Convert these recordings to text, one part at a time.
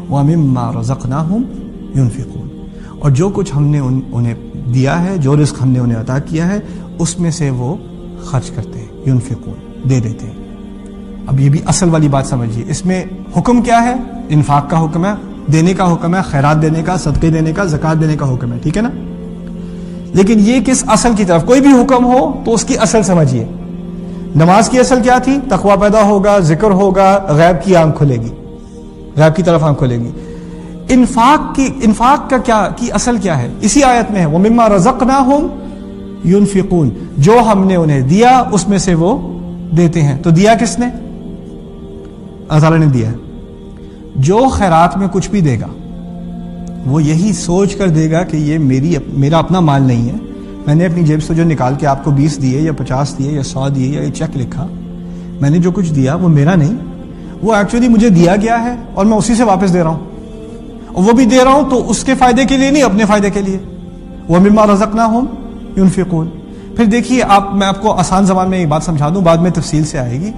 وَمِمَّا رَزَقْنَاهُمْ يُنْفِقُونَ، اور جو کچھ ہم نے انہیں دیا ہے، جو رزق ہم نے انہیں عطا کیا ہے، اس میں سے وہ خرچ کرتے ہیں، ينفقون، دے دیتے ہیں۔ اب یہ بھی اصل والی بات سمجھیے، اس میں حکم کیا ہے؟ انفاق کا حکم ہے، دینے کا حکم ہے، خیرات دینے کا، صدقے دینے کا، زکوٰۃ دینے کا حکم ہے، ٹھیک ہے نا؟ لیکن یہ کس اصل کی طرف؟ کوئی بھی حکم ہو تو اس کی اصل سمجھیے۔ نماز کی اصل کیا تھی؟ تقوی پیدا ہوگا، ذکر ہوگا، غیب کی آنکھ کھلے گی، غیب کی طرف آنکھ کھلے گی۔ انفاق کا کی اصل کیا ہے؟ اسی آیت میں ہے، وَمِمَّا رَزَقْنَاهُمْ يُنْفِقُونَ، جو ہم نے انہیں دیا اس میں سے وہ دیتے ہیں۔ تو دیا کس نے؟ اللہ تعالیٰ نے دیا ہے۔ جو خیرات میں کچھ بھی دے گا وہ یہی سوچ کر دے گا کہ یہ میرا اپنا مال نہیں ہے، میں نے اپنی جیب سے جو نکال کے آپ کو 20 دیے یا 50 دیے یا 100 دیے یا یہ چیک لکھا، میں نے جو کچھ دیا وہ میرا نہیں، وہ ایکچولی مجھے دیا گیا ہے اور میں اسی سے واپس دے رہا ہوں، اور وہ بھی دے رہا ہوں تو اس کے فائدے کے لیے نہیں، اپنے فائدے کے لیے۔ وَمِمَّا رَزَقْنَاهُمْ يُنْفِقُونَ۔ پھر دیکھیے، میں آپ کو آسان زبان میں یہ بات سمجھا دوں، بعد میں تفصیل سے آئے گی۔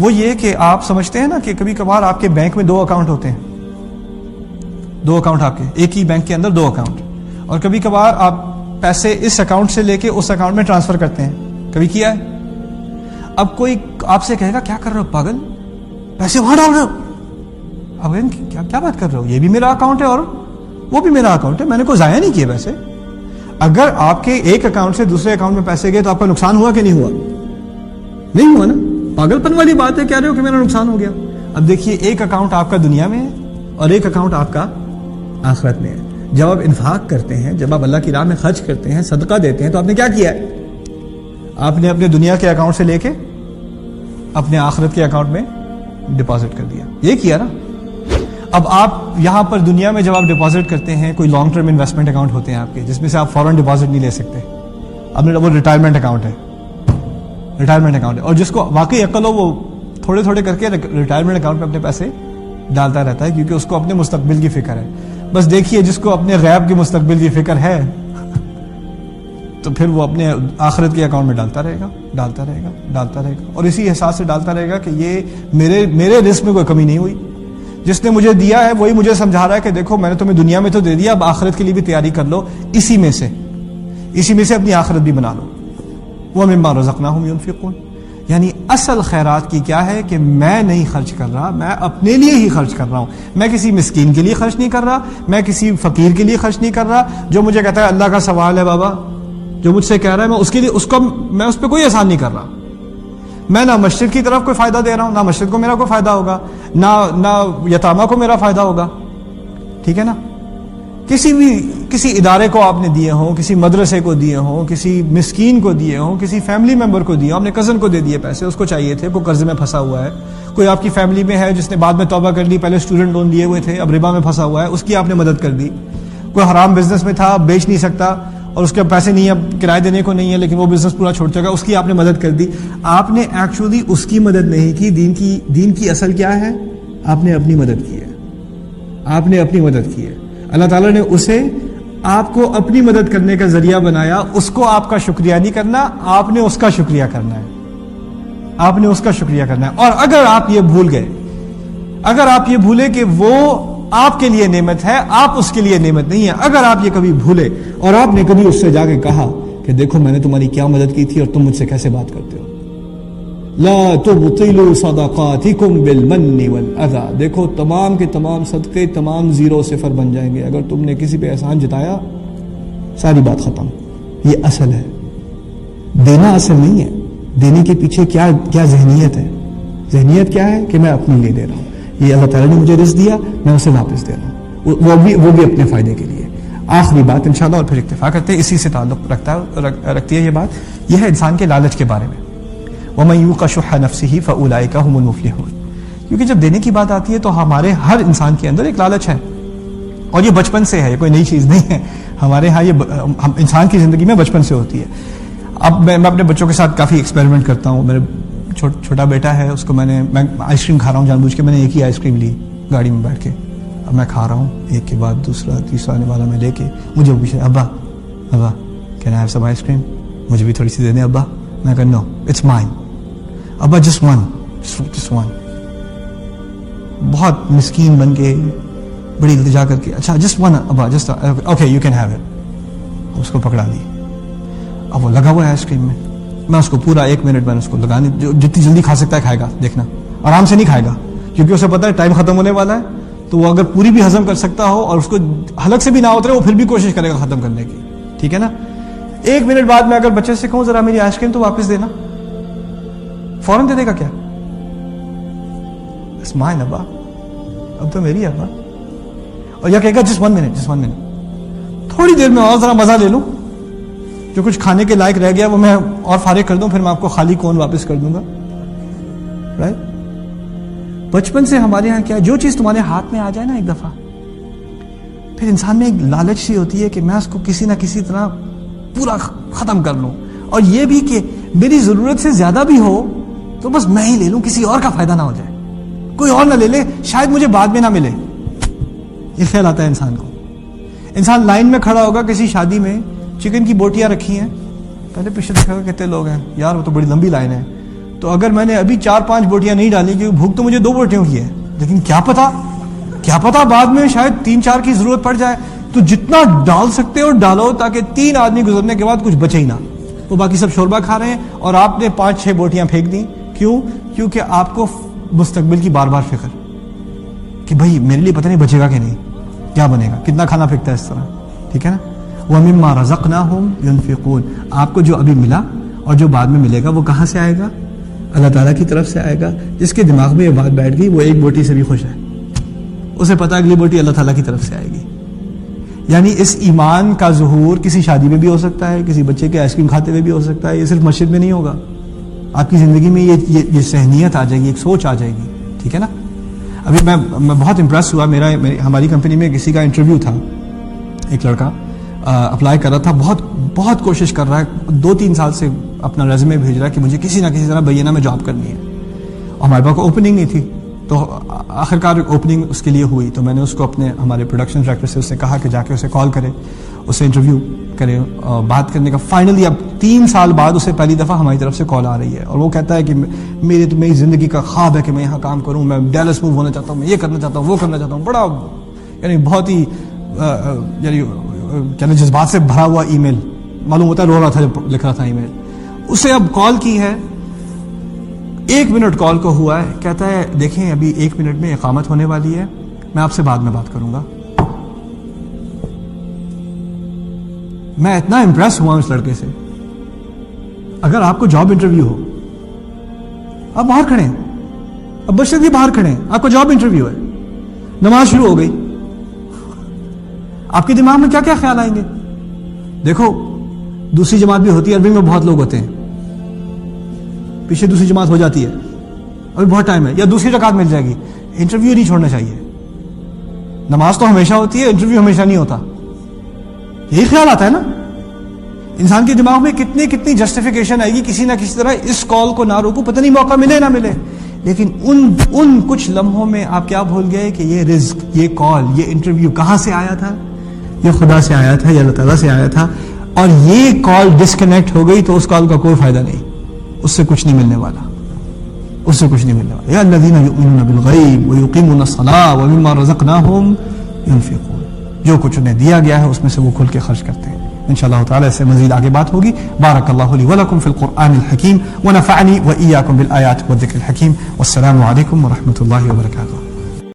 وہ یہ کہ آپ سمجھتے ہیں نا کہ کبھی کبھار آپ کے بینک میں 2 اکاؤنٹ ہوتے ہیں، 2 اکاؤنٹ آپ کے، ایک ہی بینک کے اندر 2 اکاؤنٹ، اور کبھی کبھار آپ پیسے اس اکاؤنٹ سے لے کے اس اکاؤنٹ میں ٹرانسفر کرتے ہیں، کبھی کیا ہے؟ اب کوئی آپ سے کہے گا کیا کر رہے ہو پاگل، پیسے وہاں ڈال رہے ہو؟ اب کیا بات کر رہے ہو، یہ بھی میرا اکاؤنٹ ہے اور وہ بھی میرا اکاؤنٹ ہے، میں نے کوئی ضائع نہیں کیے پیسے۔ اگر آپ کے ایک اکاؤنٹ سے دوسرے اکاؤنٹ میں پیسے گئے تو آپ کا نقصان ہوا کہ نہیں ہوا؟ نہیں ہوا نا، پاگل پن والی بات ہے، کہہ رہے ہو کہ میرا نقصان ہو گیا۔ اب دیکھیے، ایک اکاؤنٹ آپ کا دنیا میں ہے اور ایک اکاؤنٹ آپ کا آخرت میں ہے۔ جب آپ انفاق کرتے ہیں، جب آپ اللہ کی راہ میں خرچ کرتے ہیں، صدقہ دیتے ہیں، تو آپ نے کیا کیا ہے؟ آپ نے اپنے دنیا کے اکاؤنٹ سے لے کے اپنے آخرت کے اکاؤنٹ میں ڈپازٹ کر دیا، یہ کیا نا۔ اب آپ یہاں پر دنیا میں جب آپ ڈپازٹ کرتے ہیں، کوئی لانگ ٹرم انویسٹمنٹ اکاؤنٹ ہوتے ہیں آپ کے، جس میں سے آپ فوراً ڈپازٹ نہیں لے سکتے، وہ ریٹائرمنٹ اکاؤنٹ ہے، ریٹائرمنٹ اکاؤنٹ ہے، اور جس کو واقعی عقل ہو وہ تھوڑے تھوڑے کر کے ریٹائرمنٹ اکاؤنٹ میں اپنے پیسے ڈالتا رہتا ہے، کیونکہ اس کو اپنے مستقبل کی فکر ہے۔ بس دیکھیے، جس کو اپنے غیب کے مستقبل کی فکر ہے تو پھر وہ اپنے آخرت کے اکاؤنٹ میں ڈالتا رہے گا، اور اسی احساس سے ڈالتا رہے گا کہ یہ میرے رزق میں کوئی کمی نہیں ہوئی، جس نے مجھے دیا ہے وہی مجھے سمجھا رہا ہے کہ دیکھو میں نے تمہیں دنیا میں تو دے دیا، اب آخرت کے لیے بھی تیاری کر لو، اسی میں سے اپنی آخرت بھی بنا لو۔ وَمِمَّا رَزَقْنَاهُمْ يُنْفِقُونَ، یعنی اصل خیرات کی کیا ہے کہ میں نہیں خرچ کر رہا، میں اپنے لیے ہی خرچ کر رہا ہوں، میں کسی مسکین کے لیے خرچ نہیں کر رہا، میں کسی فقیر کے لیے خرچ نہیں کر رہا، جو مجھے کہتا ہے اللہ کا سوال ہے بابا، جو مجھ سے کہہ رہا ہے میں اس کے لیے میں اس پہ کوئی احسان نہیں کر رہا، میں نہ مسجد کی طرف کوئی فائدہ دے رہا ہوں، نہ مسجد کو میرا کوئی فائدہ ہوگا، نہ یتامہ کو میرا فائدہ ہوگا، ٹھیک ہے نا۔ کسی ادارے کو آپ نے دیے ہوں، کسی مدرسے کو دیے ہوں، کسی مسکین کو دیے ہوں، کسی فیملی ممبر کو دیے ہوں، اپنے کزن کو دے دیے پیسے، اس کو چاہیے تھے، کوئی قرضے میں پھنسا ہوا ہے، کوئی آپ کی فیملی میں ہے جس نے بعد میں توبہ کر لی، پہلے اسٹوڈنٹ لون لیے ہوئے تھے، اب ربا میں پھنسا ہوا ہے، اس کی آپ نے مدد کر دی، کوئی حرام بزنس میں تھا، بیچ نہیں سکتا اور اس کے پیسے نہیں، اب کرایہ دینے کو نہیں ہے، لیکن وہ بزنس پورا چھوڑ چکا، اس کی آپ نے مدد کر دی۔ آپ نے ایکچولی اس کی مدد نہیں کی، دین کی اصل کیا ہے؟ آپ نے اپنی مدد کی ہے، آپ نے اپنی مدد کی ہے۔ اللہ تعالیٰ نے اسے آپ کو اپنی مدد کرنے کا ذریعہ بنایا، اس کو آپ کا شکریہ نہیں کرنا، آپ نے اس کا شکریہ کرنا ہے، آپ نے اس کا شکریہ کرنا ہے۔ اور اگر آپ یہ بھول گئے، اگر آپ یہ بھولے کہ وہ آپ کے لیے نعمت ہے، آپ اس کے لیے نعمت نہیں ہے، اگر آپ یہ کبھی بھولے اور آپ نے کبھی اس سے جا کے کہا کہ دیکھو میں نے تمہاری کیا مدد کی تھی اور تم مجھ سے کیسے بات کرتے ہو، لا تبطلوا صدقاتکم بالمن والاذى، دیکھو تمام کے تمام صدقے تمام 0 صفر بن جائیں گے اگر تم نے کسی پہ احسان جتایا، ساری بات ختم۔ یہ اصل ہے، دینا اصل نہیں ہے، دینے کے پیچھے کیا ذہنیت ہے؟ ذہنیت کیا ہے کہ میں اپنے لیے دے رہا ہوں، یہ اللہ تعالیٰ نے مجھے رزق دیا، میں اسے واپس دے رہا ہوں، وہ بھی اپنے فائدے کے لیے۔ آخری بات انشاءاللہ اور پھر اکتفا کرتے ہیں، اسی سے تعلق رکھتی ہے یہ بات، یہ ہے انسان کے لالچ کے بارے میں۔ وَمَن يُوقَ شُحَّ نَفْسِهِ فَأُولَٰئِكَ هُمُ الْمُفْلِحُونَ، کیونکہ جب دینے کی بات آتی ہے تو ہمارے ہر انسان کے اندر ایک لالچ ہے، اور یہ بچپن سے ہے، یہ کوئی نئی چیز نہیں ہے، ہمارے ہاں یہ انسان کی زندگی میں بچپن سے ہوتی ہے۔ اب میں اپنے بچوں کے ساتھ کافی ایکسپیریمنٹ کرتا ہوں، میرے چھوٹا بیٹا ہے، اس کو میں آئس کریم کھا رہا ہوں، جان بوجھ کے میں نے ایک ہی آئس کریم لی گاڑی میں بیٹھ کے، اب میں کھا رہا ہوں ایک کے بعد دوسرا تیسرا آنے والا میں لے کے، مجھے پوچھے ابا can I have some ice cream, مجھے بھی تھوڑی سی دے دیں ابا، میں کہا نو اٹس مائن ابا، جسٹ ون۔ بہت مسکین بن کے بڑی التجا کر کے, اچھا جسٹ ون ابا just okay you can have it, اس کو پکڑا دی. اب وہ لگا ہوا ہے آئس کریم میں اس کو پورا 1 منٹ میں اس کو لگانے, جتنی جلدی کھا سکتا ہے کھائے گا, دیکھنا آرام سے نہیں کھائے گا کیونکہ اسے پتا ہے ٹائم ختم ہونے والا ہے. تو وہ اگر پوری بھی ہضم کر سکتا ہو اور اس کو حلق سے بھی نہ اترے, وہ پھر بھی کوشش کرے گا ختم کرنے کی, ٹھیک ہے نا. 1 منٹ بعد میں اگر بچے سے کہوں ذرا میری آئس کریم تو واپس دینا, فوراً دے دے گا کیا؟ اسمائن ابا, اب تو میری ابا. اور یہ کہے گا جسٹ 1 منٹ, تھوڑی دیر میں اور ذرا مزہ لے لوں, جو کچھ کھانے کے لائق رہ گیا وہ میں اور فارغ کر دوں, پھر میں آپ کو خالی کون واپس کر دوں گا. رائٹ. بچپن سے ہمارے یہاں کیا, جو چیز تمہارے ہاتھ میں آ جائے نا ایک دفعہ, پھر انسان میں ایک لالچ سی ہوتی ہے کہ میں اس کو کسی نہ کسی طرح پورا ختم کر لوں, اور یہ بھی کہ میری ضرورت سے زیادہ بھی ہو تو بس میں ہی لے لوں, کسی اور کا فائدہ نہ ہو جائے, کوئی اور نہ لے لے, شاید مجھے بعد میں نہ ملے. یہ خیال آتا ہے انسان کو. انسان لائن میں کھڑا ہوگا کسی شادی میں, چکن کی بوٹیاں رکھی ہیں, پہلے پیچھے دیکھا گا کتنے لوگ ہیں یار, وہ تو بڑی لمبی لائن ہے, تو اگر میں نے ابھی 4-5 بوٹیاں نہیں ڈالی, کیونکہ بھوک تو مجھے 2 بوٹیوں کی ہے, لیکن کیا پتا بعد میں شاید 3-4 کی ضرورت پڑ جائے, تو جتنا ڈال سکتے ہو ڈالو, تاکہ 3 آدمی گزرنے کے بعد کچھ بچے ہی نہ, وہ باقی سب شوربہ کھا رہے ہیں اور آپ نے 5-6 بوٹیاں پھینک دیں. کیوں؟ کیونکہ آپ کو مستقبل کی بار بار فکر کہ بھائی میرے لیے پتہ نہیں بچے گا کہ نہیں, کیا بنے گا, کتنا کھانا پھینکتا ہے اس طرح, ٹھیک ہے نا. وَمِمَّا رَزَقْنَاهُمْ يُنْفِقُونَ, آپ کو جو ابھی ملا اور جو بعد میں ملے گا وہ کہاں سے آئے گا؟ اللہ تعالیٰ کی طرف سے آئے گا. جس کے دماغ میں یہ بات بیٹھ گئی وہ ایک بوٹی سے بھی خوش ہے, اسے پتا اگلی بوٹی اللہ تعالیٰ کی طرف سے آئے گی. یعنی اس ایمان کا ظہور کسی شادی میں بھی ہو سکتا ہے, کسی بچے کے آئس کریم کھاتے ہوئے بھی ہو سکتا ہے, یہ صرف مسجد میں نہیں ہوگا, آپ کی زندگی میں یہ ذہنیت آ جائے گی, ایک سوچ آ جائے گی, ٹھیک ہے نا. ابھی میں بہت امپریس ہوا, ہماری کمپنی میں کسی کا انٹرویو تھا, ایک لڑکا اپلائی کر رہا تھا, بہت کوشش کر رہا ہے, 2-3 سال سے اپنا ریزیومے بھیج رہا ہے کہ مجھے کسی نہ کسی طرح بینہ میں جاب کرنی ہے, اور ہمارے پاس اوپننگ نہیں تھی. تو آخرکار اوپننگ اس کے لیے ہوئی, تو میں نے اس کو ہمارے پروڈکشن ڈائریکٹر سے اسے کہا کہ جا کے اسے کال کرے, اسے انٹرویو کرے, بات کرنے کا. فائنلی اب 3 سال بعد اسے پہلی دفعہ ہماری طرف سے کال آ رہی ہے, اور وہ کہتا ہے کہ میری زندگی کا خواب ہے کہ میں یہاں کام کروں, میں ڈیلس موو ہونا چاہتا ہوں, میں یہ کرنا چاہتا ہوں, وہ کرنا چاہتا ہوں. بڑا یعنی بہت ہی یعنی جذبات سے بھرا ہوا ای میل, معلوم ہوتا ہے رو رہا تھا جب لکھ رہا تھا ای میل. اسے اب کال کی ہے, 1 منٹ کال کو ہوا ہے, کہتا ہے دیکھیں ابھی 1 منٹ میں اقامت ہونے والی ہے, میں آپ سے بعد میں بات کروں گا. میں اتنا امپریس ہوا اس لڑکے سے. اگر آپ کو جاب انٹرویو ہو, آپ باہر کھڑے ہیں, اب بشر بھی باہر کھڑے ہیں, آپ کو جاب انٹرویو ہے, نماز شروع ہو گئی, آپ کے دماغ میں کیا کیا خیال آئیں گے؟ دیکھو دوسری جماعت بھی ہوتی ہے, عربی میں بہت لوگ ہوتے ہیں, پیچھے دوسری جماعت ہو جاتی ہے, ابھی بہت ٹائم ہے, یا دوسری رکعت مل جائے گی, انٹرویو نہیں چھوڑنا چاہیے. نماز تو ہمیشہ ہوتی ہے, انٹرویو ہمیشہ نہیں ہوتا. یہی خیال آتا ہے نا انسان کے دماغ میں, کتنی جسٹیفیکیشن آئے گی کسی نہ کسی طرح, اس کال کو نہ روکو, پتہ نہیں موقع ملے نہ ملے. لیکن ان کچھ لمحوں میں آپ کیا بھول گئے کہ یہ رزق, یہ کال, یہ انٹرویو کہاں سے آیا تھا؟ یہ خدا سے آیا تھا, یہ اللہ تعالیٰ سے آیا تھا. اور یہ کال ڈسکنیکٹ ہو گئی تو اس کال کا کوئی فائدہ نہیں, اس سے کچھ نہیں ملنے والا, اس سے کچھ نہیں ملنے والا. یا الذین یؤمنون بالغیب ویقیمون الصلاۃ ومما رزقناہم ينفقون, جو کچھ انہیں دیا گیا ہے اس میں سے وہ کھل کے خرچ کرتے ہیں. انشاءاللہ تعالی اس سے مزید آگے بات ہوگی. بارک اللہ لی ولکم فی القرآن الحکیم ونفعنی وإیاکم بالآیات والذکر الحکیم. والسلام علیکم ورحمۃ اللہ وبرکاتہ.